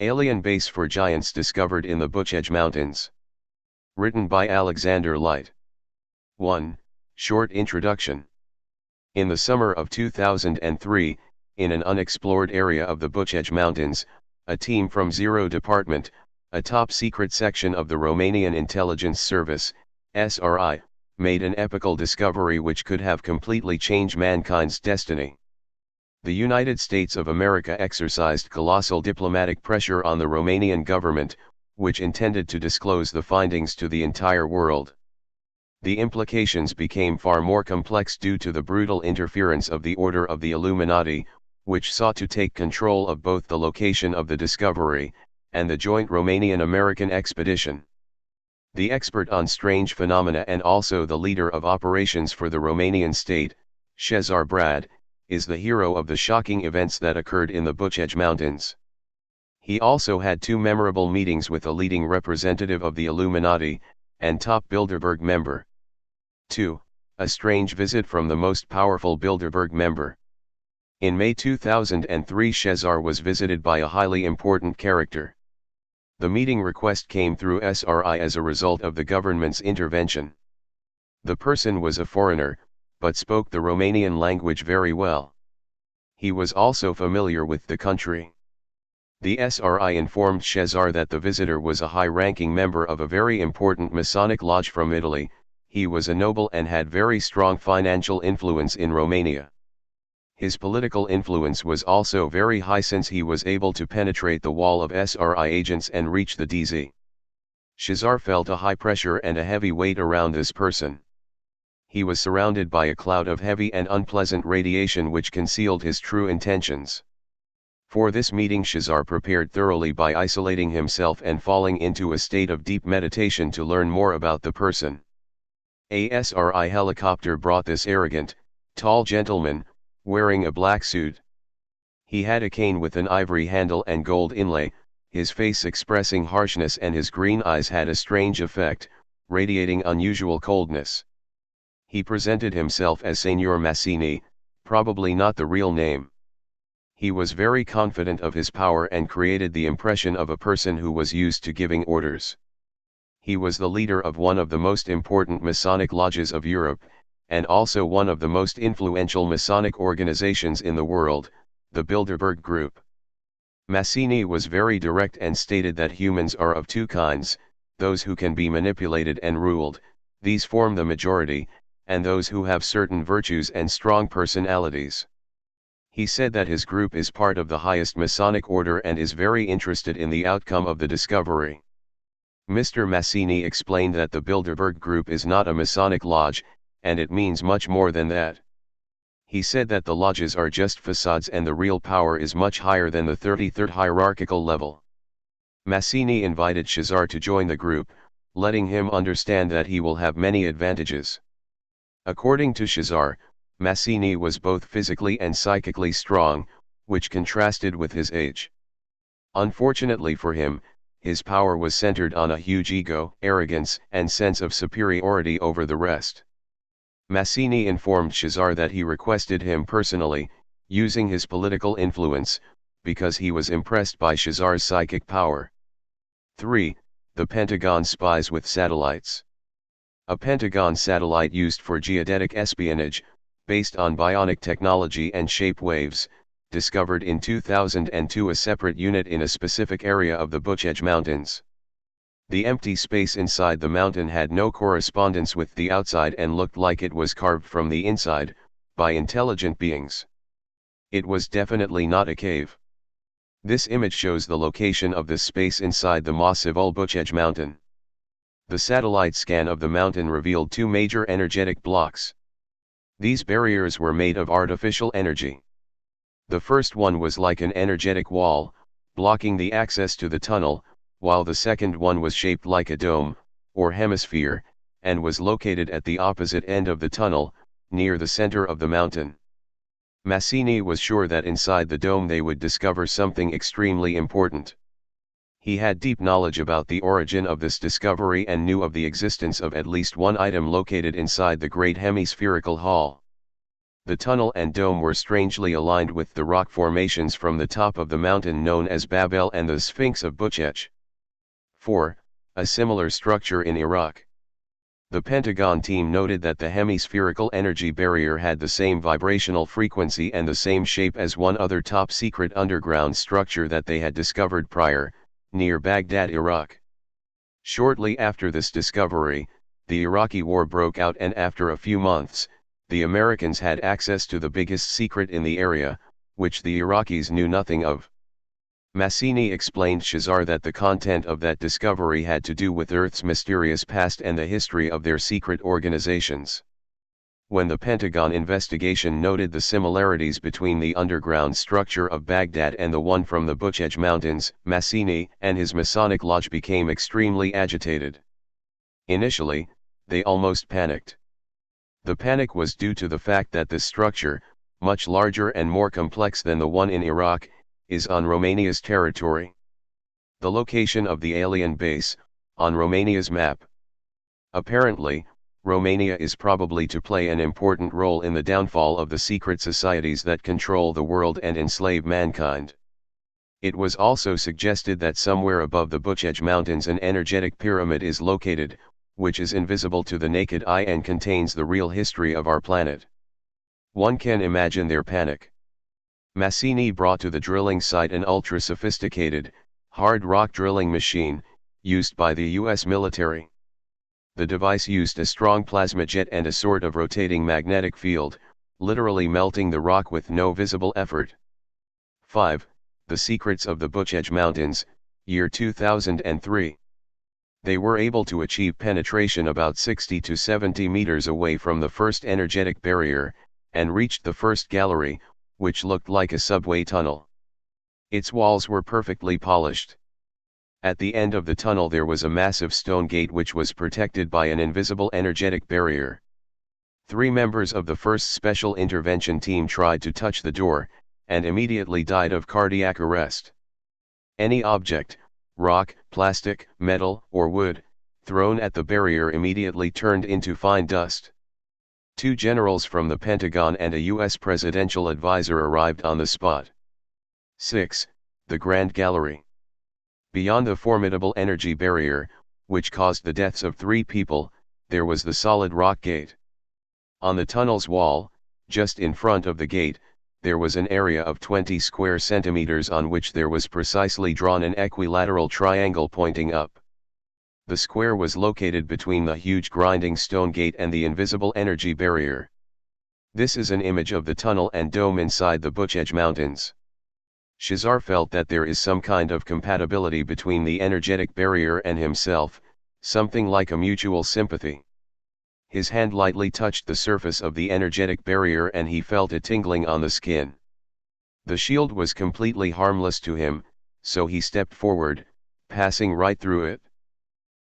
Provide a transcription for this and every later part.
Alien base for giants discovered in the Bucegi Mountains. Written by Alexander Light. 1. Short introduction. In the summer of 2003, in an unexplored area of the Bucegi Mountains, a team from Zero Department, a top-secret section of the Romanian Intelligence Service, SRI, made an epical discovery which could have completely changed mankind's destiny. The United States of America exercised colossal diplomatic pressure on the Romanian government, which intended to disclose the findings to the entire world. The implications became far more complex due to the brutal interference of the Order of the Illuminati, which sought to take control of both the location of the discovery, and the joint Romanian-American expedition. The expert on strange phenomena and also the leader of operations for the Romanian state, Cezar Brad, is the hero of the shocking events that occurred in the Bucegi Mountains. He also had two memorable meetings with a leading representative of the Illuminati, and top Bilderberg member. 2. A strange visit from the most powerful Bilderberg member. In May 2003, Cezar was visited by a highly important character. The meeting request came through SRI as a result of the government's intervention. The person was a foreigner, but spoke the Romanian language very well. He was also familiar with the country. The SRI informed Cezar that the visitor was a high-ranking member of a very important Masonic lodge from Italy. He was a noble and had very strong financial influence in Romania. His political influence was also very high since he was able to penetrate the wall of SRI agents and reach the DZ. Cezar felt a high pressure and a heavy weight around this person. He was surrounded by a cloud of heavy and unpleasant radiation which concealed his true intentions. For this meeting, Cezar prepared thoroughly by isolating himself and falling into a state of deep meditation to learn more about the person. A SRI helicopter brought this arrogant, tall gentleman, wearing a black suit. He had a cane with an ivory handle and gold inlay, his face expressing harshness, and his green eyes had a strange effect, radiating unusual coldness. He presented himself as Signor Massini, probably not the real name. He was very confident of his power and created the impression of a person who was used to giving orders. He was the leader of one of the most important Masonic lodges of Europe, and also one of the most influential Masonic organizations in the world, the Bilderberg Group. Massini was very direct and stated that humans are of two kinds: those who can be manipulated and ruled, these form the majority, and those who have certain virtues and strong personalities. He said that his group is part of the highest Masonic order and is very interested in the outcome of the discovery. Mr. Massini explained that the Bilderberg Group is not a Masonic lodge, and it means much more than that. He said that the lodges are just facades and the real power is much higher than the 33rd hierarchical level. Massini invited Cezar to join the group, letting him understand that he will have many advantages. According to Cezar, Massini was both physically and psychically strong, which contrasted with his age. Unfortunately for him, his power was centered on a huge ego, arrogance, and sense of superiority over the rest. Massini informed Cezar that he requested him personally, using his political influence, because he was impressed by Cezar's psychic power. 3. The Pentagon spies with satellites. A Pentagon satellite used for geodetic espionage, based on bionic technology and shape waves, discovered in 2002 a separate unit in a specific area of the Bucegi Mountains. The empty space inside the mountain had no correspondence with the outside and looked like it was carved from the inside, by intelligent beings. It was definitely not a cave. This image shows the location of this space inside the massivul Bucegi mountain. The satellite scan of the mountain revealed two major energetic blocks. These barriers were made of artificial energy. The first one was like an energetic wall, blocking the access to the tunnel, while the second one was shaped like a dome, or hemisphere, and was located at the opposite end of the tunnel, near the center of the mountain. Massini was sure that inside the dome they would discover something extremely important. He had deep knowledge about the origin of this discovery and knew of the existence of at least one item located inside the great hemispherical hall. The tunnel and dome were strangely aligned with the rock formations from the top of the mountain known as Babel and the Sphinx of Bucegi. 4. A similar structure in Iraq. The Pentagon team noted that the hemispherical energy barrier had the same vibrational frequency and the same shape as one other top-secret underground structure that they had discovered prior, near Baghdad, Iraq. Shortly after this discovery, the Iraqi war broke out, and after a few months, the Americans had access to the biggest secret in the area, which the Iraqis knew nothing of. Massini explained Shazar that the content of that discovery had to do with Earth's mysterious past and the history of their secret organizations. When the Pentagon investigation noted the similarities between the underground structure of Baghdad and the one from the Bucegi Mountains, Massini and his Masonic Lodge became extremely agitated. Initially, they almost panicked. The panic was due to the fact that this structure, much larger and more complex than the one in Iraq, is on Romania's territory. The location of the alien base, on Romania's map. Apparently, Romania is probably to play an important role in the downfall of the secret societies that control the world and enslave mankind. It was also suggested that somewhere above the Bucegi Mountains an energetic pyramid is located, which is invisible to the naked eye and contains the real history of our planet. One can imagine their panic. Massini brought to the drilling site an ultra-sophisticated, hard rock drilling machine, used by the US military. The device used a strong plasma jet and a sort of rotating magnetic field, literally melting the rock with no visible effort. 5. The Secrets of the Bucegi Mountains, year 2003. They were able to achieve penetration about 60 to 70 meters away from the first energetic barrier, and reached the first gallery, which looked like a subway tunnel. Its walls were perfectly polished. At the end of the tunnel there was a massive stone gate which was protected by an invisible energetic barrier. 3 members of the first Special Intervention Team tried to touch the door, and immediately died of cardiac arrest. Any object, rock, plastic, metal, or wood, thrown at the barrier immediately turned into fine dust. 2 generals from the Pentagon and a U.S. presidential advisor arrived on the spot. 6. The Grand Gallery. Beyond the formidable energy barrier, which caused the deaths of 3 people, there was the solid rock gate. On the tunnel's wall, just in front of the gate, there was an area of 20 square centimeters on which there was precisely drawn an equilateral triangle pointing up. The square was located between the huge grinding stone gate and the invisible energy barrier. This is an image of the tunnel and dome inside the Bucegi Mountains. Shazar felt that there is some kind of compatibility between the energetic barrier and himself, something like a mutual sympathy. His hand lightly touched the surface of the energetic barrier and he felt a tingling on the skin. The shield was completely harmless to him, so he stepped forward, passing right through it.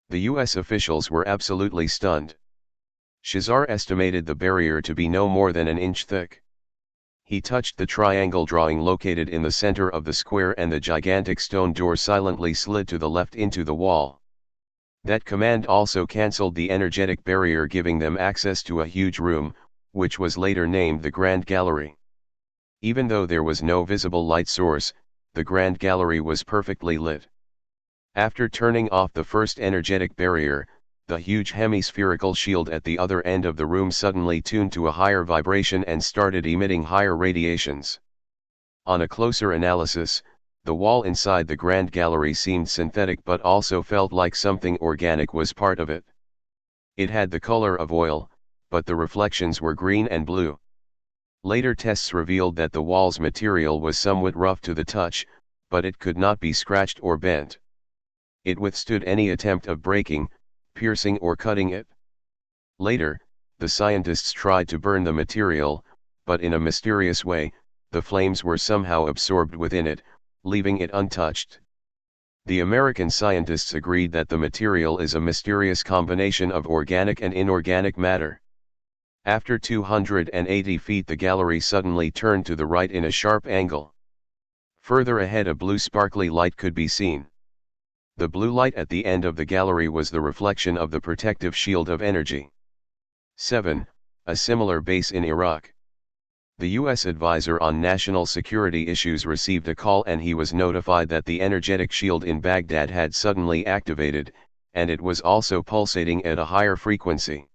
The US officials were absolutely stunned. Shazar estimated the barrier to be no more than an inch thick. He touched the triangle drawing located in the center of the square and the gigantic stone door silently slid to the left into the wall. That command also cancelled the energetic barrier, giving them access to a huge room, which was later named the Grand Gallery. Even though there was no visible light source, the Grand Gallery was perfectly lit. After turning off the first energetic barrier, the huge hemispherical shield at the other end of the room suddenly tuned to a higher vibration and started emitting higher radiations. On a closer analysis, the wall inside the Grand Gallery seemed synthetic but also felt like something organic was part of it. It had the color of oil, but the reflections were green and blue. Later tests revealed that the wall's material was somewhat rough to the touch, but it could not be scratched or bent. It withstood any attempt of breaking, piercing or cutting it. Later, the scientists tried to burn the material, but in a mysterious way, the flames were somehow absorbed within it, leaving it untouched. The American scientists agreed that the material is a mysterious combination of organic and inorganic matter. After 280 feet the gallery suddenly turned to the right in a sharp angle. Further ahead a blue sparkly light could be seen. The blue light at the end of the gallery was the reflection of the protective shield of energy. 7. A similar base in Iraq. The U.S. advisor on national security issues received a call and he was notified that the energetic shield in Baghdad had suddenly activated, and it was also pulsating at a higher frequency.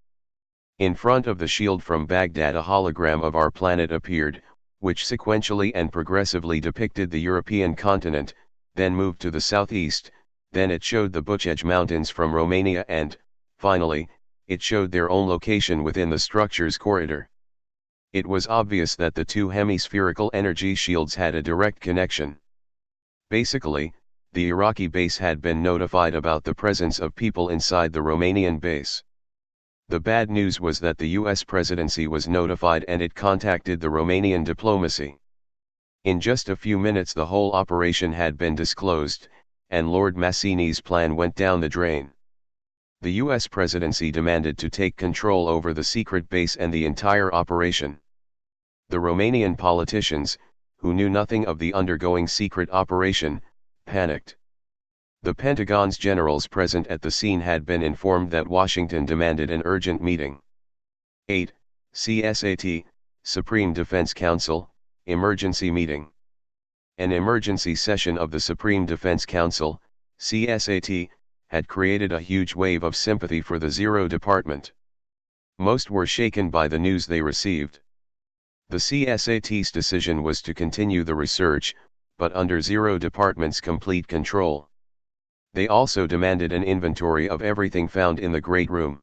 In front of the shield from Baghdad a hologram of our planet appeared, which sequentially and progressively depicted the European continent, then moved to the southeast, then it showed the Bucegi Mountains from Romania and, finally, it showed their own location within the structure's corridor. It was obvious that the two hemispherical energy shields had a direct connection. Basically, the Iraqi base had been notified about the presence of people inside the Romanian base. The bad news was that the US presidency was notified and it contacted the Romanian diplomacy. In just a few minutes the whole operation had been disclosed, and Lord Massini's plan went down the drain. The US presidency demanded to take control over the secret base and the entire operation. The Romanian politicians, who knew nothing of the undergoing secret operation, panicked. The Pentagon's generals present at the scene had been informed that Washington demanded an urgent meeting. 8. CSAT, Supreme Defense Council, Emergency Meeting. An emergency session of the Supreme Defense Council, CSAT, had created a huge wave of sympathy for the Zero Department. Most were shaken by the news they received. The CSAT's decision was to continue the research, but under Zero Department's complete control. They also demanded an inventory of everything found in the Great Room.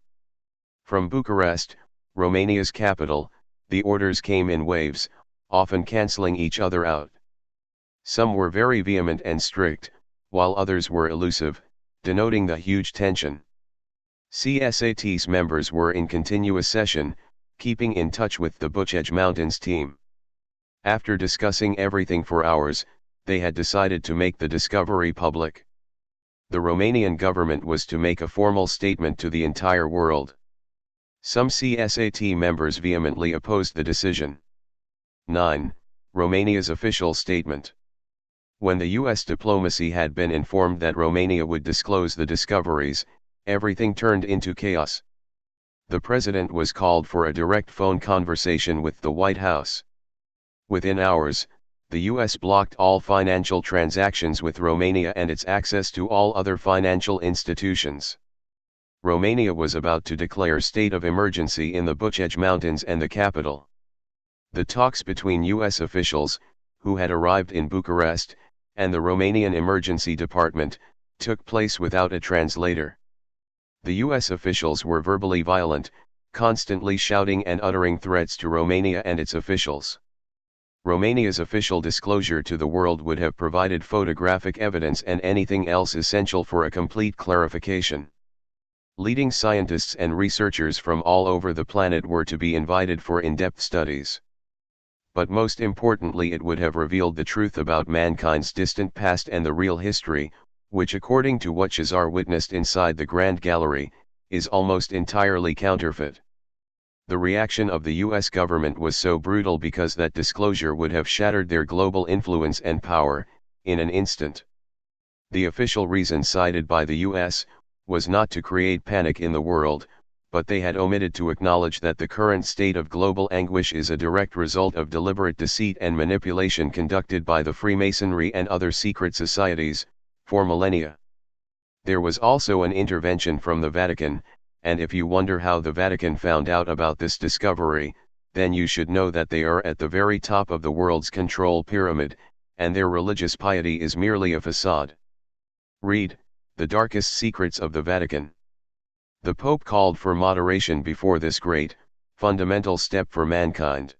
From Bucharest, Romania's capital, the orders came in waves, often cancelling each other out. Some were very vehement and strict, while others were elusive, denoting the huge tension. CSAT's members were in continuous session, keeping in touch with the Bucegi Mountains team. After discussing everything for hours, they had decided to make the discovery public. The Romanian government was to make a formal statement to the entire world. Some CSAT members vehemently opposed the decision. 9. Romania's official statement. When the US diplomacy had been informed that Romania would disclose the discoveries, everything turned into chaos. The president was called for a direct phone conversation with the White House. Within hours, the US blocked all financial transactions with Romania and its access to all other financial institutions. Romania was about to declare state of emergency in the Bucegi Mountains and the capital. The talks between US officials, who had arrived in Bucharest, and the Romanian Emergency Department, took place without a translator. The US officials were verbally violent, constantly shouting and uttering threats to Romania and its officials. Romania's official disclosure to the world would have provided photographic evidence and anything else essential for a complete clarification. Leading scientists and researchers from all over the planet were to be invited for in-depth studies. But most importantly, it would have revealed the truth about mankind's distant past and the real history, which according to what Cesar witnessed inside the Grand Gallery, is almost entirely counterfeit. The reaction of the US government was so brutal because that disclosure would have shattered their global influence and power, in an instant. The official reason cited by the US was not to create panic in the world, but they had omitted to acknowledge that the current state of global anguish is a direct result of deliberate deceit and manipulation conducted by the Freemasonry and other secret societies, for millennia. There was also an intervention from the Vatican, and if you wonder how the Vatican found out about this discovery, then you should know that they are at the very top of the world's control pyramid, and their religious piety is merely a facade. Read, The Darkest Secrets of the Vatican. The Pope called for moderation before this great, fundamental step for mankind.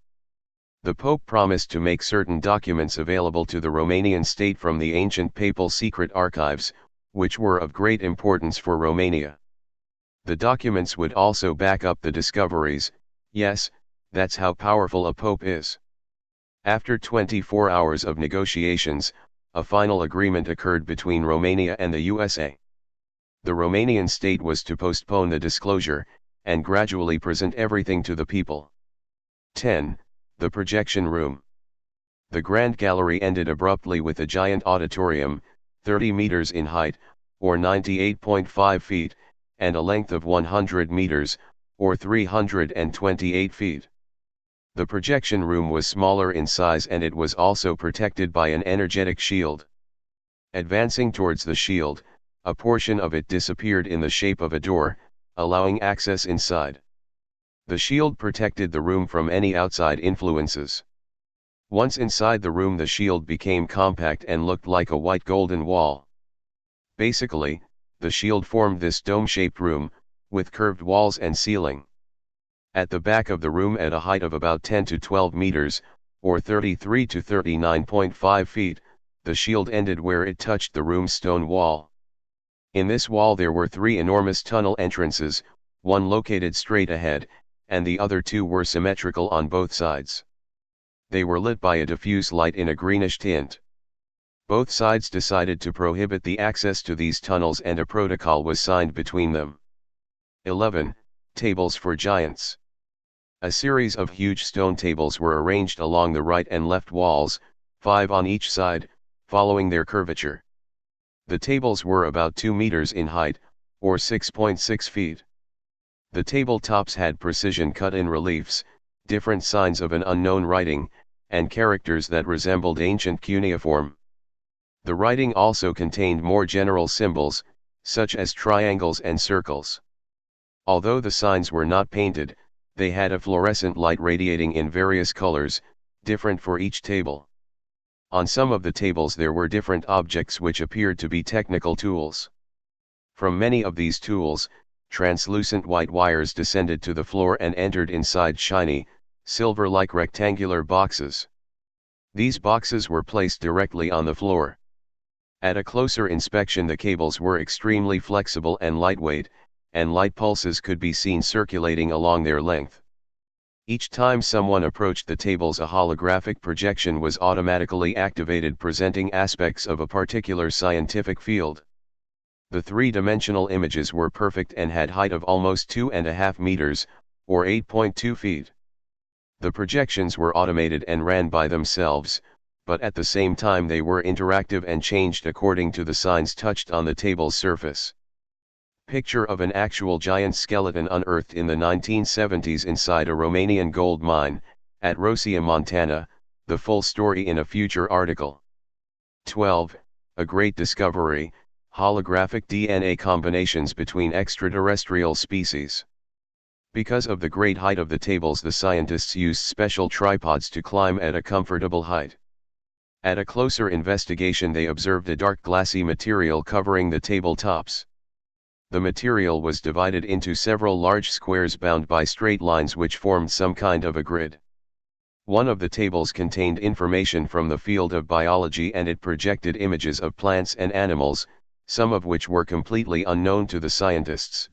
The Pope promised to make certain documents available to the Romanian state from the ancient papal secret archives, which were of great importance for Romania. The documents would also back up the discoveries. Yes, that's how powerful a pope is. After 24 hours of negotiations, a final agreement occurred between Romania and the USA. The Romanian state was to postpone the disclosure, and gradually present everything to the people. 10. The projection room. The Grand Gallery ended abruptly with a giant auditorium, 30 meters in height, or 98.5 feet, and a length of 100 meters, or 328 feet. The projection room was smaller in size and it was also protected by an energetic shield. Advancing towards the shield, a portion of it disappeared in the shape of a door, allowing access inside. The shield protected the room from any outside influences. Once inside the room, the shield became compact and looked like a white golden wall. Basically, the shield formed this dome-shaped room, with curved walls and ceiling. At the back of the room, at a height of about 10 to 12 meters, or 33 to 39.5 feet, the shield ended where it touched the room's stone wall. In this wall there were 3 enormous tunnel entrances, one located straight ahead, and the other 2 were symmetrical on both sides. They were lit by a diffuse light in a greenish tint. Both sides decided to prohibit the access to these tunnels and a protocol was signed between them. 11. Tables for giants. A series of huge stone tables were arranged along the right and left walls, 5 on each side, following their curvature. The tables were about 2 meters in height, or 6.6 feet. The tabletops had precision cut-in reliefs, different signs of an unknown writing, and characters that resembled ancient cuneiform. The writing also contained more general symbols, such as triangles and circles. Although the signs were not painted, they had a fluorescent light radiating in various colors, different for each table. On some of the tables there were different objects which appeared to be technical tools. From many of these tools, translucent white wires descended to the floor and entered inside shiny, silver-like rectangular boxes. These boxes were placed directly on the floor. At a closer inspection, the cables were extremely flexible and lightweight, and light pulses could be seen circulating along their length. Each time someone approached the tables, a holographic projection was automatically activated presenting aspects of a particular scientific field. The 3-dimensional images were perfect and had height of almost 2.5 meters, or 8.2 feet. The projections were automated and ran by themselves, but at the same time they were interactive and changed according to the signs touched on the table's surface. Picture of an actual giant skeleton unearthed in the 1970s inside a Romanian gold mine, at Rosia, Montana, the full story in a future article. 12. A great discovery, holographic DNA combinations between extraterrestrial species. Because of the great height of the tables, the scientists used special tripods to climb at a comfortable height. At a closer investigation they observed a dark glassy material covering the tabletops. The material was divided into several large squares bound by straight lines which formed some kind of a grid. One of the tables contained information from the field of biology and it projected images of plants and animals, some of which were completely unknown to the scientists.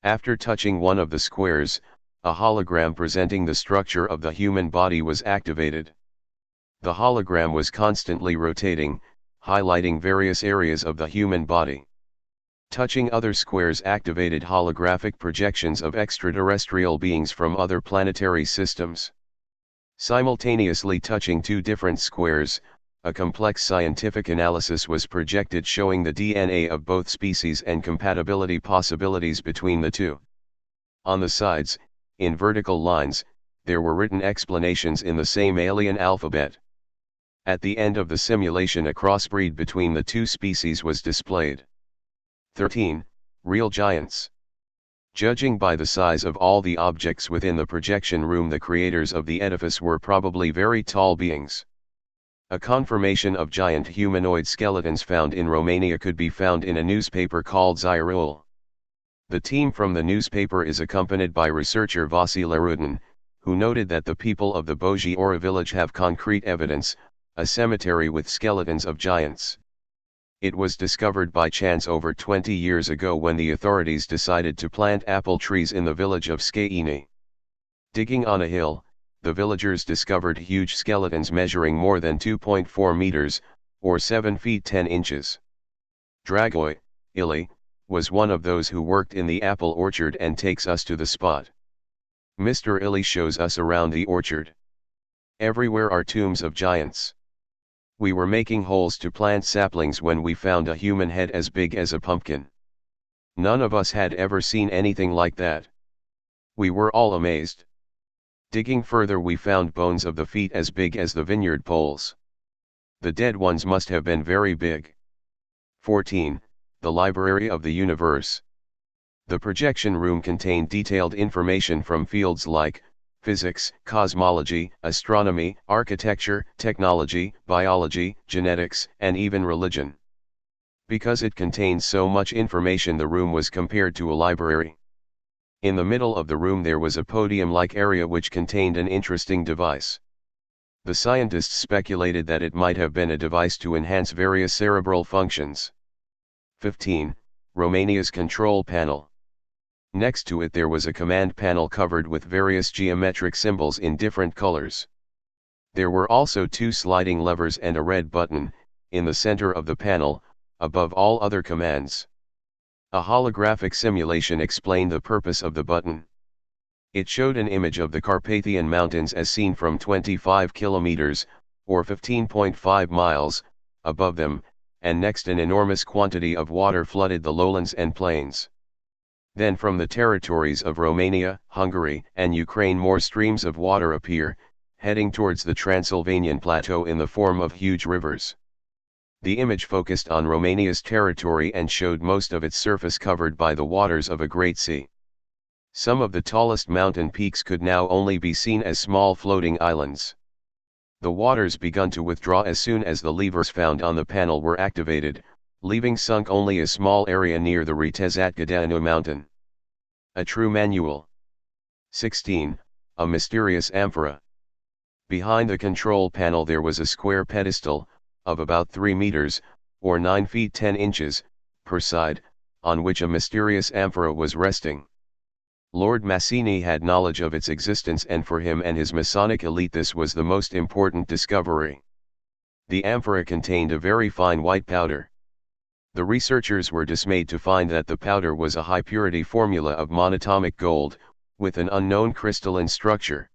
After touching one of the squares, a hologram presenting the structure of the human body was activated. The hologram was constantly rotating, highlighting various areas of the human body. Touching other squares activated holographic projections of extraterrestrial beings from other planetary systems. Simultaneously touching 2 different squares, a complex scientific analysis was projected showing the DNA of both species and compatibility possibilities between the 2. On the sides, in vertical lines, there were written explanations in the same alien alphabet. At the end of the simulation, a crossbreed between the 2 species was displayed. 13. Real giants. Judging by the size of all the objects within the projection room, the creators of the edifice were probably very tall beings. A confirmation of giant humanoid skeletons found in Romania could be found in a newspaper called Zirul. The team from the newspaper is accompanied by researcher Vasile Rudin, who noted that the people of the Bucegi Ora village have concrete evidence, a cemetery with skeletons of giants. It was discovered by chance over 20 years ago when the authorities decided to plant apple trees in the village of Scaini. Digging on a hill, the villagers discovered huge skeletons measuring more than 2.4 meters, or 7 feet 10 inches. Dragoi, Ili, was one of those who worked in the apple orchard and takes us to the spot. Mr. Ili shows us around the orchard. Everywhere are tombs of giants. We were making holes to plant saplings when we found a human head as big as a pumpkin. None of us had ever seen anything like that. We were all amazed. Digging further we found bones of the feet as big as the vineyard poles. The dead ones must have been very big. 14. The Library of the Universe. The projection room contained detailed information from fields like physics, cosmology, astronomy, architecture, technology, biology, genetics, and even religion. Because it contained so much information, the room was compared to a library. In the middle of the room there was a podium-like area which contained an interesting device. The scientists speculated that it might have been a device to enhance various cerebral functions. 15. Romania's control panel. Next to it there was a command panel covered with various geometric symbols in different colors. There were also two sliding levers and a red button, in the center of the panel, above all other commands. A holographic simulation explained the purpose of the button. It showed an image of the Carpathian Mountains as seen from 25 kilometers, or 15.5 miles, above them, and next an enormous quantity of water flooded the lowlands and plains. Then from the territories of Romania, Hungary, and Ukraine more streams of water appear, heading towards the Transylvanian plateau in the form of huge rivers. The image focused on Romania's territory and showed most of its surface covered by the waters of a great sea. Some of the tallest mountain peaks could now only be seen as small floating islands. The waters began to withdraw as soon as the levers found on the panel were activated, leaving sunk only a small area near the Retezac-Gădeanu mountain. A true manual. 16. A mysterious amphora. Behind the control panel there was a square pedestal, of about 3 meters, or 9 feet 10 inches, per side, on which a mysterious amphora was resting. Lord Mazzini had knowledge of its existence, and for him and his Masonic elite this was the most important discovery. The amphora contained a very fine white powder. The researchers were dismayed to find that the powder was a high-purity formula of monatomic gold, with an unknown crystalline structure.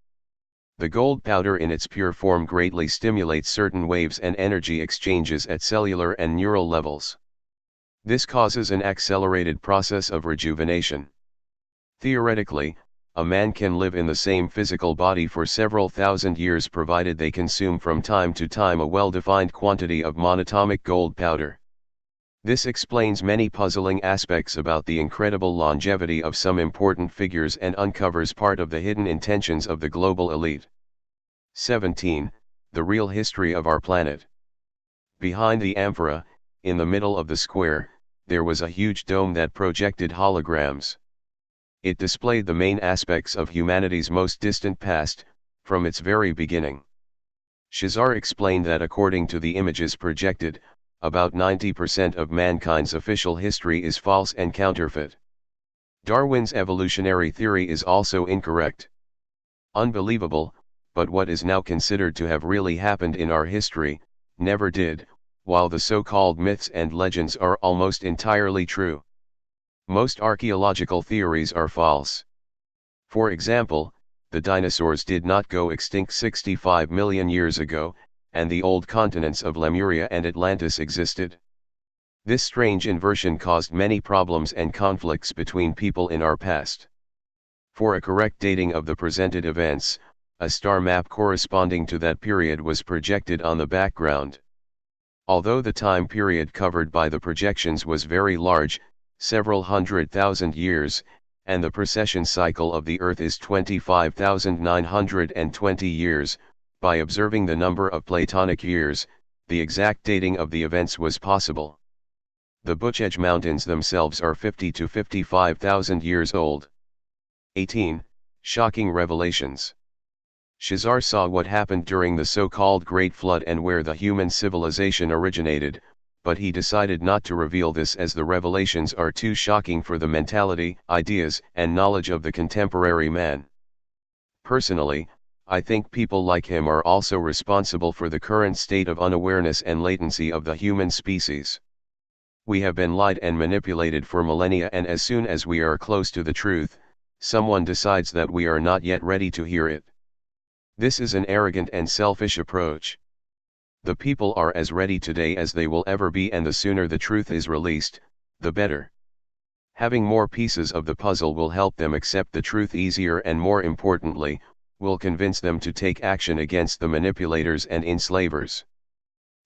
The gold powder in its pure form greatly stimulates certain waves and energy exchanges at cellular and neural levels. This causes an accelerated process of rejuvenation. Theoretically, a man can live in the same physical body for several thousand years provided they consume from time to time a well-defined quantity of monatomic gold powder. This explains many puzzling aspects about the incredible longevity of some important figures and uncovers part of the hidden intentions of the global elite. 17. The real history of our planet. Behind the amphora, in the middle of the square, there was a huge dome that projected holograms. It displayed the main aspects of humanity's most distant past, from its very beginning. Shazar explained that according to the images projected, about 90% of mankind's official history is false and counterfeit. Darwin's evolutionary theory is also incorrect. Unbelievable, but what is now considered to have really happened in our history, never did, while the so-called myths and legends are almost entirely true. Most archaeological theories are false. For example, the dinosaurs did not go extinct 65 million years ago, and the old continents of Lemuria and Atlantis existed. This strange inversion caused many problems and conflicts between people in our past. For a correct dating of the presented events, a star map corresponding to that period was projected on the background. Although the time period covered by the projections was very large, several 100,000 years, and the precession cycle of the Earth is 25,920 years, by observing the number of Platonic years, the exact dating of the events was possible. The Bucegi Mountains themselves are 50 to 55,000 years old. 18. Shocking revelations. Shazar saw what happened during the so-called Great Flood and where the human civilization originated, but he decided not to reveal this as the revelations are too shocking for the mentality, ideas, and knowledge of the contemporary man. Personally, I think people like him are also responsible for the current state of unawareness and latency of the human species. We have been lied and manipulated for millennia, and as soon as we are close to the truth, someone decides that we are not yet ready to hear it. This is an arrogant and selfish approach. The people are as ready today as they will ever be, and the sooner the truth is released, the better. Having more pieces of the puzzle will help them accept the truth easier, and more importantly, will convince them to take action against the manipulators and enslavers.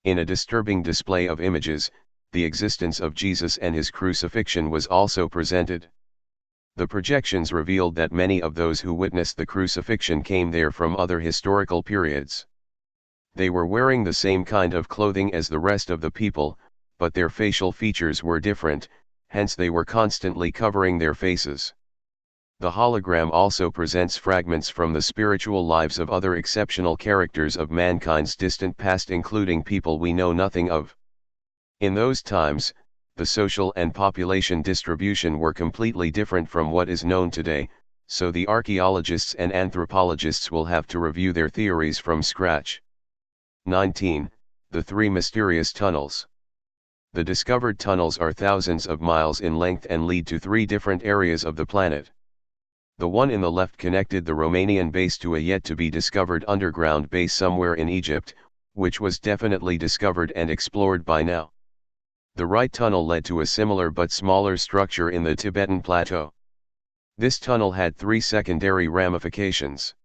In a disturbing display of images, the existence of Jesus and his crucifixion was also presented. The projections revealed that many of those who witnessed the crucifixion came there from other historical periods. They were wearing the same kind of clothing as the rest of the people, but their facial features were different, hence they were constantly covering their faces. The hologram also presents fragments from the spiritual lives of other exceptional characters of mankind's distant past, including people we know nothing of. In those times, the social and population distribution were completely different from what is known today, so the archaeologists and anthropologists will have to review their theories from scratch. 19. The three mysterious tunnels. The discovered tunnels are thousands of miles in length and lead to three different areas of the planet. The one in the left connected the Romanian base to a yet-to-be-discovered underground base somewhere in Egypt, which was definitely discovered and explored by now. The right tunnel led to a similar but smaller structure in the Tibetan plateau. This tunnel had three secondary ramifications.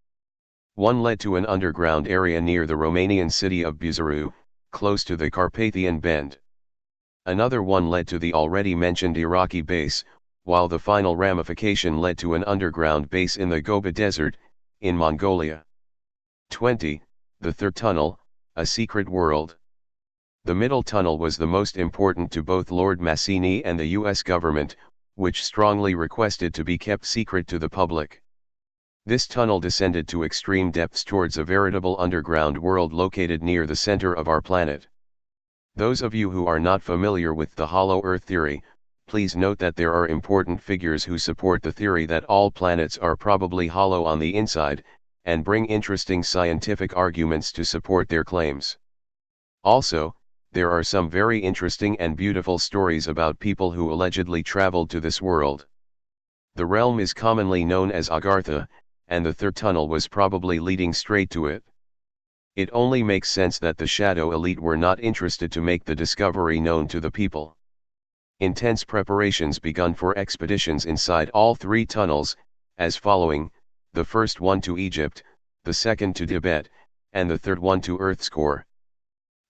One led to an underground area near the Romanian city of Bucegi, close to the Carpathian Bend. Another one led to the already mentioned Iraqi base, while the final ramification led to an underground base in the Gobi Desert, in Mongolia. 20. The third tunnel, a secret world. The middle tunnel was the most important to both Lord Mazzini and the US government, which strongly requested to be kept secret to the public. This tunnel descended to extreme depths towards a veritable underground world located near the center of our planet. Those of you who are not familiar with the hollow Earth theory, please note that there are important figures who support the theory that all planets are probably hollow on the inside, and bring interesting scientific arguments to support their claims. Also, there are some very interesting and beautiful stories about people who allegedly traveled to this world. The realm is commonly known as Agartha, and the third tunnel was probably leading straight to it. It only makes sense that the shadow elite were not interested to make the discovery known to the people. Intense preparations begun for expeditions inside all three tunnels, as following: the first one to Egypt, the second to Tibet, and the third one to Earth's core.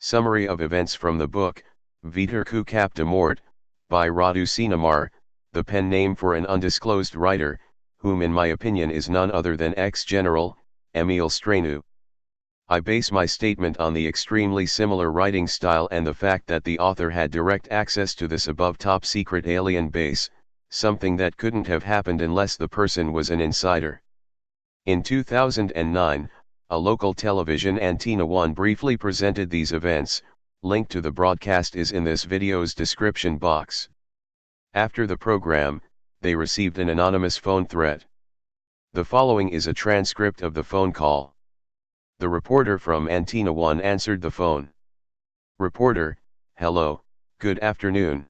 Summary of events from the book, Viitorku Kapta Mort, by Radu Sinamar, the pen name for an undisclosed writer, whom in my opinion is none other than ex-general, Emil Stranu. I base my statement on the extremely similar writing style and the fact that the author had direct access to this above top-secret alien base, something that couldn't have happened unless the person was an insider. In 2009, a local television Antenna 1 briefly presented these events. Link to the broadcast is in this video's description box. After the program, they received an anonymous phone threat. The following is a transcript of the phone call. The reporter from Antenna 1 answered the phone. Reporter: hello, good afternoon.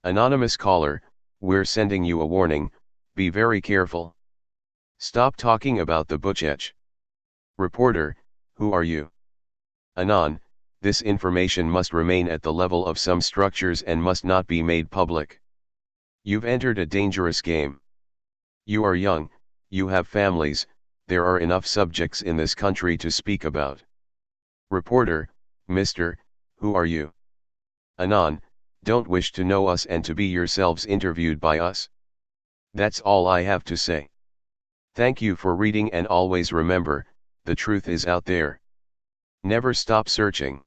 Anonymous caller: we're sending you a warning, be very careful. Stop talking about the Bucegi. Reporter: who are you? Anon: this information must remain at the level of some structures and must not be made public. You've entered a dangerous game. You are young, you have families, there are enough subjects in this country to speak about. Reporter: Mr., who are you? Anon: don't wish to know us and to be yourselves interviewed by us. That's all I have to say. Thank you for reading, and always remember, the truth is out there. Never stop searching.